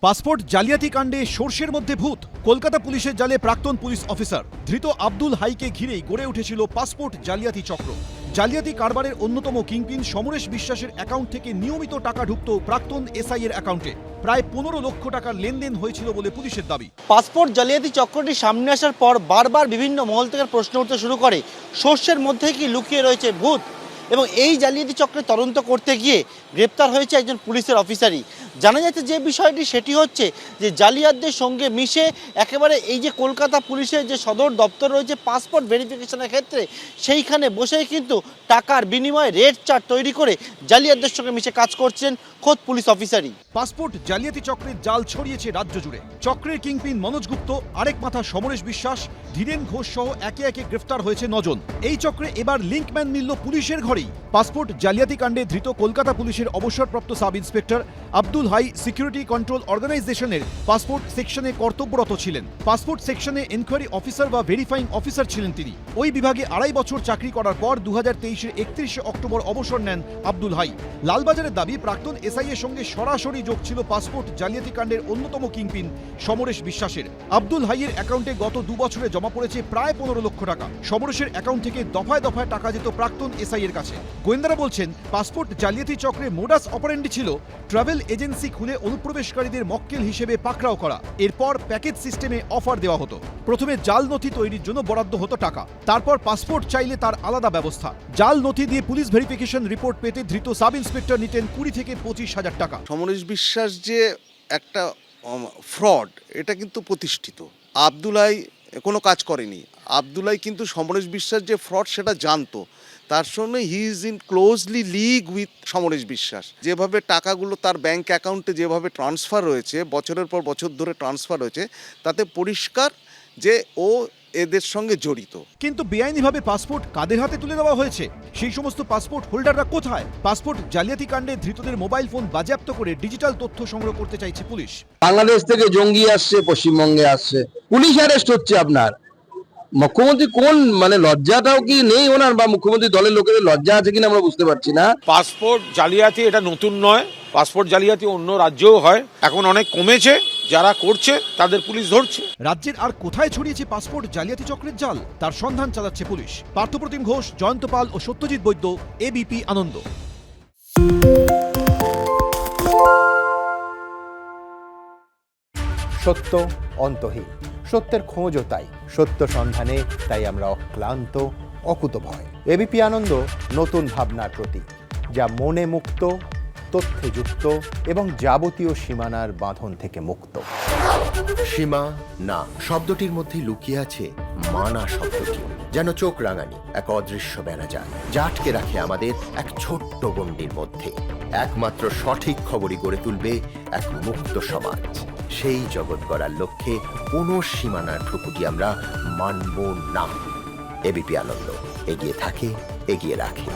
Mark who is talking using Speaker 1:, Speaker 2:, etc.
Speaker 1: Passport জালিয়াতি কাণ্ডে সর্ষের মধ্যে ভূত। কলকাতা পুলিশের জালে প্রাক্তন পুলিশ অফিসার ধৃত আব্দুল হাইকে ঘিরেই গড়ে উঠেছিল পাসপোর্ট জালিয়াতি চক্র। জালিয়াতি কারবারের অন্যতম কিংপিন সমরেশ বিশ্বাসের অ্যাকাউন্ট থেকে নিয়মিত টাকা ঢুকত প্রাক্তন এসআই এর অ্যাকাউন্টে। প্রায় 15 লক্ষ টাকার লেনদেন হয়েছিল বলে পুলিশের দাবি।
Speaker 2: পাসপোর্ট জালিয়াতি চক্রটি সামনে আসার পর বারবার বিভিন্ন মহল থেকে প্রশ্ন উঠতে শুরু করে, সর্ষের মধ্যে কি লুকিয়ে রয়েছে ভূত? এবং এই জালিয়াতি চক্রে তদন্ত করতে গিয়ে গ্রেপ্তার হয়েছে একজন পুলিশের অফিসারই। জানা যাচ্ছে যে বিষয়টি সেটি হচ্ছে যে জালিয়াতদের সঙ্গে মিশে একেবারে এই যে কলকাতা পুলিশের যে সদর দপ্তর রয়েছে পাসপোর্ট ভেরিফিকেশনের ক্ষেত্রে, সেইখানে বসেই কিন্তু টাকার বিনিময়ে রেড চার্ট তৈরি করে জালিয়াতদের সঙ্গে মিশে কাজ করছেন খোদ পুলিশ অফিসারই।
Speaker 1: পাসপোর্ট জালিয়াতি চক্রের জাল ছড়িয়েছে রাজ্য জুড়ে। চক্রের কিংপিন মনোজ গুপ্ত, আরেক মাথা সমরেশ বিশ্বাস, ধীরেন ঘোষ সহ একে একে গ্রেফতার হয়েছে 9 জন। এই চক্রে এবার লিঙ্কম্যান মিলল পুলিশের ঘরেই। পাসপোর্ট জালিয়াতি কাণ্ডে ধৃত কলকাতা পুলিশের অবসরপ্রাপ্ত sub inspector Abdul Hai security control অর্গানাইজেশনের পাসপোর্ট সেকশনে কর্তব্যরত ছিলেন। পাসপোর্ট সেকশনে এনকোয়ারি অফিসার বা ভেরিফাইং অফিসার ছিলেন তিনি। ওই বিভাগে 2.5 বছর চাকরি করার পর 2023-এর 31 অক্টোবর অবসর নেন আব্দুল হাই। লালবাজারের দাবি, প্রাক্তন এসআই এর সঙ্গে সরাসরি যোগ ছিল পাসপোর্ট জালিয়াতি কাণ্ডের অন্যতম কিংপিন সমরেশ বিশ্বাসের। আব্দুল হাইয়ের অ্যাকাউন্টে গত 2 বছরে জমা পড়েছে প্রায় 15 লক্ষ টাকা। সমরেশের অ্যাকাউন্ট থেকে দফায় দফায় টাকা যেত প্রাক্তন এসআই এর কাছে। গোয়েন্দারা বলছেন, পাসপোর্ট জালিয়াতি চক্রে মোডাস অপারেন্ডি ছিল ট্রাভেল এজেন্সি খুলে অনুপ্রবেশকারীদের মক্কেল হিসেবে পাকড়াও করা। এরপর প্যাকেজ সিস্টেমে অফার দেওয়া হতো। প্রথমে জাল নথি তৈরির জন্য বরাদ্দ হতো টাকা, তারপর পাসপোর্ট চাইলে তার আলাদা ব্যবস্থা। জাল নথি দিয়ে পুলিশ ভেরিফিকেশন রিপোর্ট পেতে ধৃত সাব ইন্সপেক্টর নিতেন 20 থেকে 25,000 টাকা।
Speaker 3: সমরেশ বিশ্বাস যে একটা ফ্রড, এটা কিন্তু প্রতিষ্ঠিত। আব্দুলাই কোনো কাজ করেনি। আব্দুলাই কিন্তু সমরেশ বিশ্বাস যে ফ্রড সেটা জানতো। তার সঙ্গে he is in closely league with Samaresh বিশ্বাস। যেভাবে টাকাগুলো তার ব্যাংক অ্যাকাউন্টে যেভাবে ট্রান্সফার হয়েছে, বছরের পর বছর ধরে ট্রান্সফার হয়েছে, তাতে পরিষ্কার যে ও এদের সঙ্গে জড়িত।
Speaker 1: কিন্তু বেআইনিভাবে পাসপোর্ট কাদের হাতে তুলে দেওয়া হয়েছে? সেই সমস্ত পাসপোর্ট হোল্ডাররা কোথায়? পাসপোর্ট জালিয়াতি কাণ্ডে ধৃতদের মোবাইল ফোন বাজেয়াপ্ত করে ডিজিটাল তথ্য সংগ্রহ করতে চাইছে পুলিশ।
Speaker 4: বাংলাদেশ থেকে জঙ্গি আসছে, পশ্চিমবঙ্গে আসছে, পুলিশ অ্যারেস্ট হচ্ছে। আপনার মুখ্যমন্ত্রী কোন লজ্জাটাও কি নেই ওনার, বা মুখ্যমন্ত্রী দলের লোকেদের লজ্জা আছে কিনা আমরা বুঝতে পারছি না।
Speaker 5: পাসপোর্ট জালিয়াতি এটা নতুন নয়। পাসপোর্ট জালিয়াতি অন্য রাজ্যেও হয়, এখন অনেক কমেছে। যারা করছে তাদের পুলিশ ধরছে।
Speaker 1: রাজ্যের আর কোথায় ছড়িয়েছে পাসপোর্ট জালিয়াতি চক্রের জাল, তার সন্ধান চালাচ্ছে পুলিশ। পার্থপ্রতিম ঘোষ, জয়ন্ত পাল ও সত্যজিৎ বৈদ্য, এবিপি আনন্দ।
Speaker 6: সত্য অন্তহীন, সত্যের খোঁজও তাই। সত্য সন্ধানে তাই আমরা অক্লান্ত, অকুতভয়। এবিপি আনন্দ নতুন ভাবনার প্রতীক, যা মনে মুক্ত, তথ্যে যুক্ত এবং যাবতীয় সীমানার বাঁধন থেকে মুক্ত।
Speaker 7: সীমা না শব্দটির মধ্যে লুকিয়ে আছে মানা শব্দটি, যেন চোখ রাঙানি এক অদৃশ্য বেড়াজাল, যা আটকে রাখে আমাদের এক ছোট্ট গণ্ডির মধ্যে। একমাত্র সঠিক খবরই গড়ে তুলবে এক মুক্ত সমাজ। সেই জগৎ গড়ার লক্ষ্যে কোনো সীমানার ঠুকুটি আমরা মানব না। এবিপি আনন্দ এগিয়ে থাকে, এগিয়ে রাখে।